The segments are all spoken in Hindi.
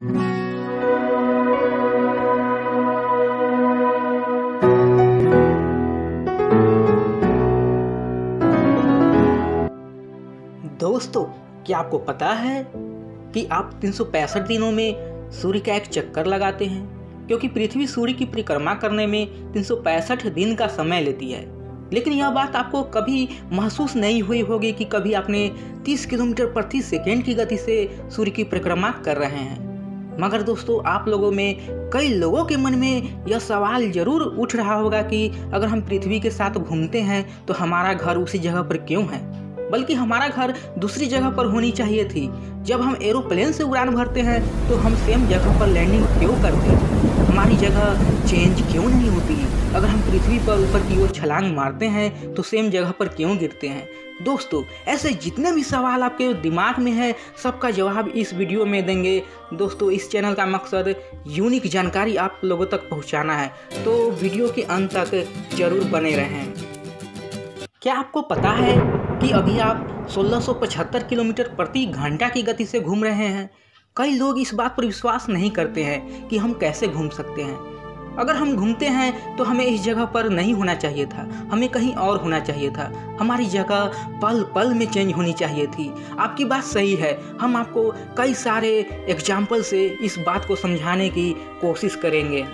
दोस्तों, क्या आपको पता है कि आप 365 दिनों में सूर्य का एक चक्कर लगाते हैं? क्योंकि पृथ्वी सूर्य की परिक्रमा करने में 365 दिन का समय लेती है। लेकिन यह बात आपको कभी महसूस नहीं हुई होगी कि कभी आपने 30 किलोमीटर प्रति सेकेंड की गति से सूर्य की परिक्रमा कर रहे हैं। मगर दोस्तों, आप लोगों में कई लोगों के मन में यह सवाल जरूर उठ रहा होगा कि अगर हम पृथ्वी के साथ घूमते हैं तो हमारा घर उसी जगह पर क्यों है, बल्कि हमारा घर दूसरी जगह पर होनी चाहिए थी। जब हम एरोप्लेन से उड़ान भरते हैं तो हम सेम जगह पर लैंडिंग क्यों करते हैं? हमारी जगह चेंज क्यों नहीं होती? अगर हम पृथ्वी पर ऊपर की ओर छलांग मारते हैं तो सेम जगह पर क्यों गिरते हैं? दोस्तों, ऐसे जितने भी सवाल आपके दिमाग में है सबका जवाब इस वीडियो में देंगे। दोस्तों, इस चैनल का मकसद यूनिक जानकारी आप लोगों तक पहुंचाना है, तो वीडियो के अंत तक जरूर बने रहें। क्या आपको पता है कि अभी आप 1675 किलोमीटर प्रति घंटा की गति से घूम रहे हैं? कई लोग इस बात पर विश्वास नहीं करते हैं कि हम कैसे घूम सकते हैं। अगर हम घूमते हैं तो हमें इस जगह पर नहीं होना चाहिए था, हमें कहीं और होना चाहिए था। हमारी जगह पल पल में चेंज होनी चाहिए थी। आपकी बात सही है। हम आपको कई सारे एग्जाम्पल से इस बात को समझाने की कोशिश करेंगे।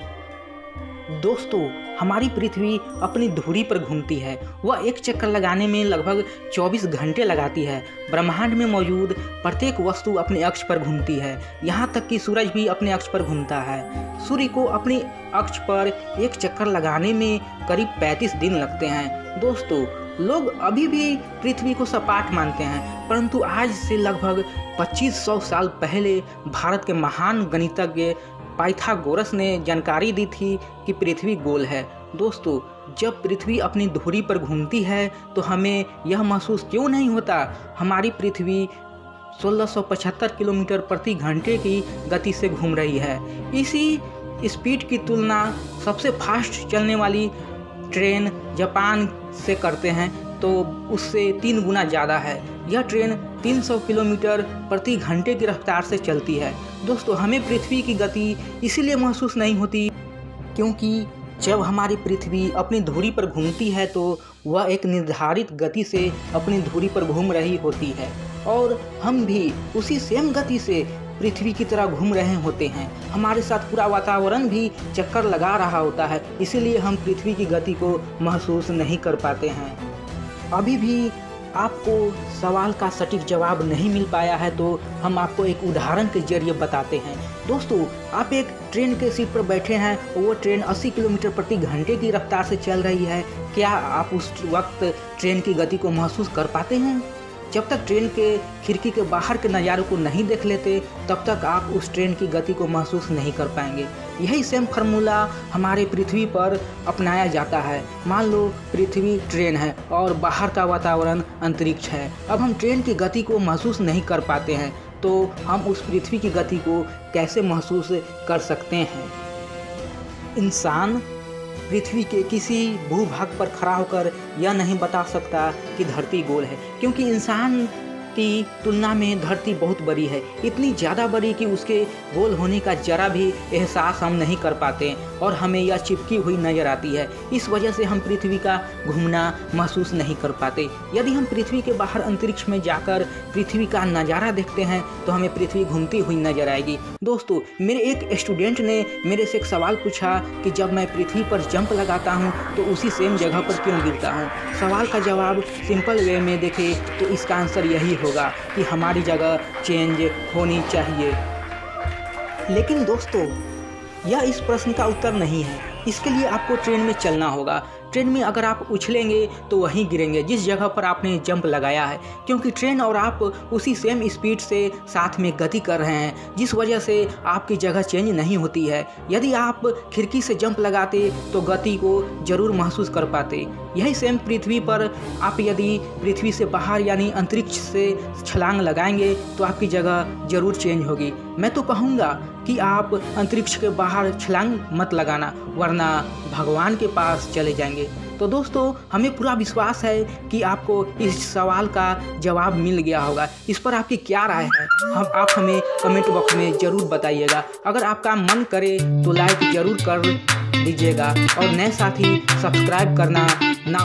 दोस्तों, हमारी पृथ्वी अपनी धुरी पर घूमती है। वह एक चक्कर लगाने में लगभग 24 घंटे लगाती है। ब्रह्मांड में मौजूद प्रत्येक वस्तु अपने अक्ष पर घूमती है, यहाँ तक कि सूरज भी अपने अक्ष पर घूमता है। सूर्य को अपनी अक्ष पर एक चक्कर लगाने में करीब 35 दिन लगते हैं। दोस्तों, लोग अभी भी पृथ्वी को सपाट मानते हैं, परंतु आज से लगभग 2500 साल पहले भारत के महान गणितज्ञ पाइथागोरस ने जानकारी दी थी कि पृथ्वी गोल है। दोस्तों, जब पृथ्वी अपनी धुरी पर घूमती है तो हमें यह महसूस क्यों नहीं होता? हमारी पृथ्वी 1675 किलोमीटर प्रति घंटे की गति से घूम रही है। इसी स्पीड की तुलना सबसे फास्ट चलने वाली ट्रेन जापान से करते हैं तो उससे 3 गुना ज़्यादा है। यह ट्रेन 300 किलोमीटर प्रति घंटे की रफ्तार से चलती है। दोस्तों, हमें पृथ्वी की गति इसीलिए महसूस नहीं होती क्योंकि जब हमारी पृथ्वी अपनी धुरी पर घूमती है तो वह एक निर्धारित गति से अपनी धुरी पर घूम रही होती है और हम भी उसी सेम गति से पृथ्वी की तरह घूम रहे होते हैं। हमारे साथ पूरा वातावरण भी चक्कर लगा रहा होता है, इसीलिए हम पृथ्वी की गति को महसूस नहीं कर पाते हैं। अभी भी आपको सवाल का सटीक जवाब नहीं मिल पाया है तो हम आपको एक उदाहरण के जरिए बताते हैं। दोस्तों, आप एक ट्रेन के सीट पर बैठे हैं और वो ट्रेन 80 किलोमीटर प्रति घंटे की रफ्तार से चल रही है। क्या आप उस वक्त ट्रेन की गति को महसूस कर पाते हैं? जब तक ट्रेन के खिड़की के बाहर के नज़ारों को नहीं देख लेते तब तक आप उस ट्रेन की गति को महसूस नहीं कर पाएंगे। यही सेम फार्मूला हमारे पृथ्वी पर अपनाया जाता है। मान लो पृथ्वी ट्रेन है और बाहर का वातावरण अंतरिक्ष है। अब हम ट्रेन की गति को महसूस नहीं कर पाते हैं तो हम उस पृथ्वी की गति को कैसे महसूस कर सकते हैं? इंसान पृथ्वी के किसी भूभाग पर खड़ा होकर यह नहीं बता सकता कि धरती गोल है, क्योंकि इंसान की तुलना में धरती बहुत बड़ी है, इतनी ज़्यादा बड़ी कि उसके गोल होने का जरा भी एहसास हम नहीं कर पाते और हमें यह चिपकी हुई नज़र आती है। इस वजह से हम पृथ्वी का घूमना महसूस नहीं कर पाते। यदि हम पृथ्वी के बाहर अंतरिक्ष में जाकर पृथ्वी का नज़ारा देखते हैं तो हमें पृथ्वी घूमती हुई नजर आएगी। दोस्तों, मेरे एक स्टूडेंट ने मेरे से एक सवाल पूछा कि जब मैं पृथ्वी पर जंप लगाता हूँ तो उसी सेम जगह पर क्यों गिरता हूँ? सवाल का जवाब सिंपल वे में देखें तो इसका आंसर यही होगा कि हमारी जगह चेंज होनी चाहिए। लेकिन दोस्तों, यह इस प्रश्न का उत्तर नहीं है। इसके लिए आपको ट्रेन में चलना होगा। ट्रेन में अगर आप उछलेंगे तो वहीं गिरेंगे जिस जगह पर आपने जंप लगाया है, क्योंकि ट्रेन और आप उसी सेम स्पीड से साथ में गति कर रहे हैं, जिस वजह से आपकी जगह चेंज नहीं होती है। यदि आप खिड़की से जंप लगाते तो गति को जरूर महसूस कर पाते। यही सेम पृथ्वी पर आप यदि पृथ्वी से बाहर यानी अंतरिक्ष से छलांग लगाएंगे तो आपकी जगह जरूर चेंज होगी। मैं तो कहूँगा कि आप अंतरिक्ष के बाहर छलांग मत लगाना, वरना भगवान के पास चले जाएंगे। तो दोस्तों हमें पूरा विश्वास है कि आपको इस सवाल का जवाब मिल गया होगा। इस पर आपकी क्या राय है आप हमें कमेंट बॉक्स में ज़रूर बताइएगा। अगर आपका मन करे तो लाइक ज़रूर कर दीजिएगा और नए साथी सब्सक्राइब करना ना